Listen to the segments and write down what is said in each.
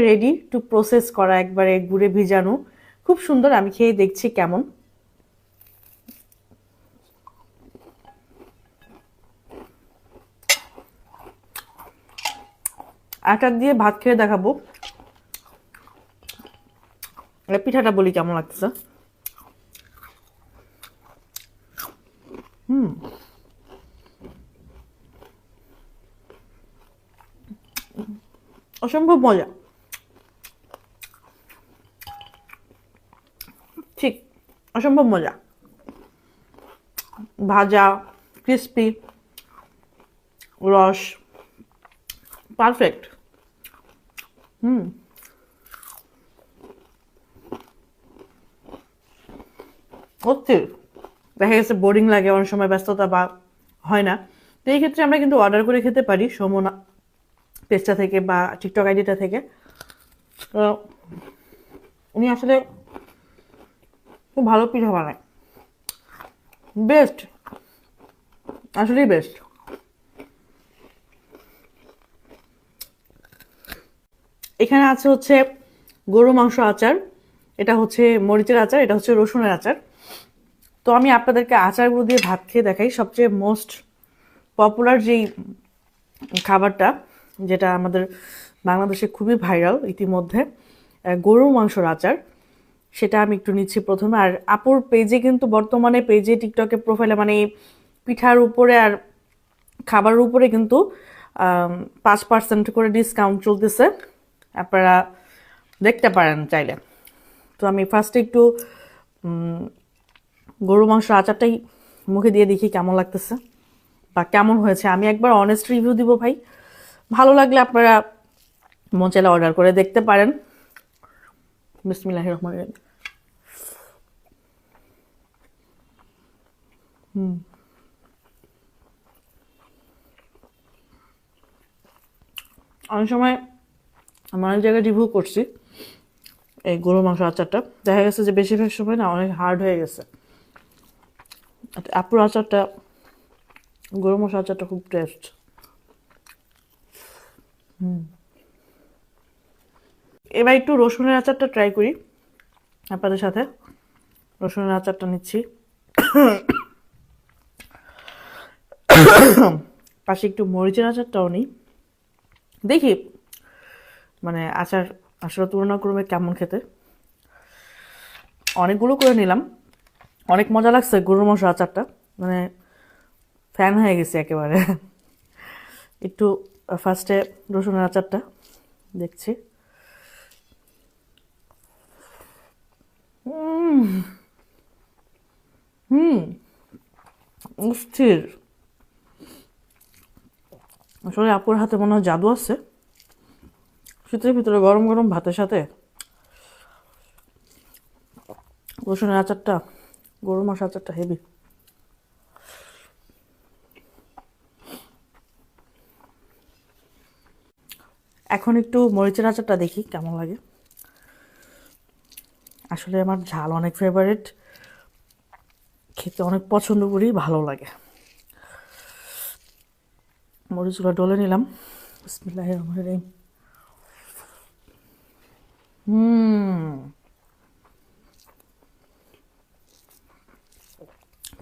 Ready to process করা, একবারে গুড়ে ভিজানো, খুব সুন্দর। আমি খেয়ে দেখছি কেমন। আটা দিয়ে ভাত খেয়ে দেখাবো পিঠাটা, বলি কেমন লাগতেছে। অসম্ভব মজা, ঠিক অসম্ভব মজা। ভাজা, ক্রিস্পি, রস, পারফেক্ট। অস্থির। দেখা গেছে বোরিং লাগে অনেক সময়, ব্যস্ততা বা হয় না, তো এই ক্ষেত্রে আমরা কিন্তু অর্ডার করে খেতে পারি সমনা পেজটা থেকে বা টিকটক আইডিটা থেকে। তো উনি আসলে খুব ভালো পিঠা বানায়, বেস্ট, আসলেই বেস্ট। এখানে আছে হচ্ছে গরু মাংস আচার, এটা হচ্ছে মরিচের আচার, এটা হচ্ছে রসুনের আচার। তো আমি আপনাদেরকে আচারগুলো দিয়ে ভাত খেয়ে দেখাই। সবচেয়ে মোস্ট পপুলার যেই খাবারটা, যেটা আমাদের বাংলাদেশে খুবই ভাইরাল ইতিমধ্যে, গরুর মাংসর আচার, সেটা আমি একটু নিচ্ছি প্রথমে। আর আপুর পেজে কিন্তু বর্তমানে, পেজে টিকটকে প্রোফাইলে, মানে পিঠার উপরে আর খাবারের উপরে কিন্তু 5% করে ডিসকাউন্ট চলতেছে, আপনারা দেখতে পারেন চাইলে। তো আমি ফার্স্টে একটু গরু মাংস আচারটাই মুখে দিয়ে দেখি কেমন লাগতেছে বা কেমন হয়েছে। আমি একবার অনেস্ট রিভিউ দিব ভাই, ভালো লাগলে আপনারা মন চাইলে অর্ডার করে দেখতে পারেন। বিসমিল্লাহির রহমানির রহিম। অনেক সময় আমি অনেক জায়গায় রিভিউ করছি এই গরু মাংস আচারটা, দেখা গেছে যে বেশিরভাগ সময় না অনেক হার্ড হয়ে গেছে। আপুর আচারটা, গরু মাংস আচারটা খুব টেস্ট। এবার একটু রসুনের আচারটা ট্রাই করি আপনাদের সাথে। রসুনের আচারটা নিচ্ছি, পাশে একটু মরিচের আচারটাও নিই, দেখি মানে আচার আসলে তুলনাক্রমে কেমন খেতে। অনেকগুলো করে নিলাম, অনেক মজা লাগছে গরুর মাংস আচারটা, মানে ফ্যান হয়ে গেছে একেবারে। একটু ফার্স্টে রসুনের আচারটা দেখছি। স্থির, আসলে আপুর হাতে মনে হয় জাদু আছে। শীতের ভিতরে গরম গরম ভাতের সাথে রসুনের আচারটা, গরুর মাংস আচারটা হেভি। এখন একটু মরিচের আচারটা দেখি কেমন লাগে। আসলে আমার ঝাল অনেক ফেভারিট, খেতে অনেক পছন্দ করি, ভালো লাগে। মরিচগুলো ডলে নিলাম, বিসমিল্লাহির রহমানির রহিম।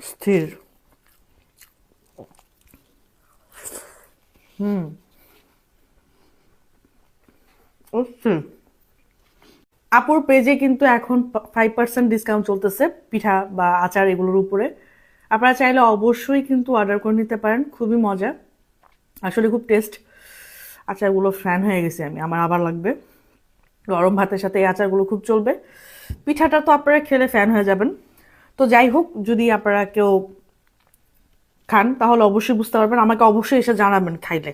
স্থির। অস্থির। আপুর পেজে কিন্তু এখন 5% ডিসকাউন্ট চলতেছে পিঠা বা আচার এগুলোর উপরে। আপনারা চাইলে অবশ্যই কিন্তু অর্ডার করে নিতে পারেন, খুবই মজা, আসলে খুব টেস্ট। আচারগুলো ফ্যান হয়ে গেছে আমি, আমার আবার লাগবে। গরম ভাতের সাথে এই আচারগুলো খুব চলবে। পিঠাটা তো আপনারা খেলে ফ্যান হয়ে যাবেন। তো যাই হোক, যদি আপনারা কেউ খান তাহলে অবশ্যই বুঝতে পারবেন, আমাকে অবশ্যই এসে জানাবেন খাইলে।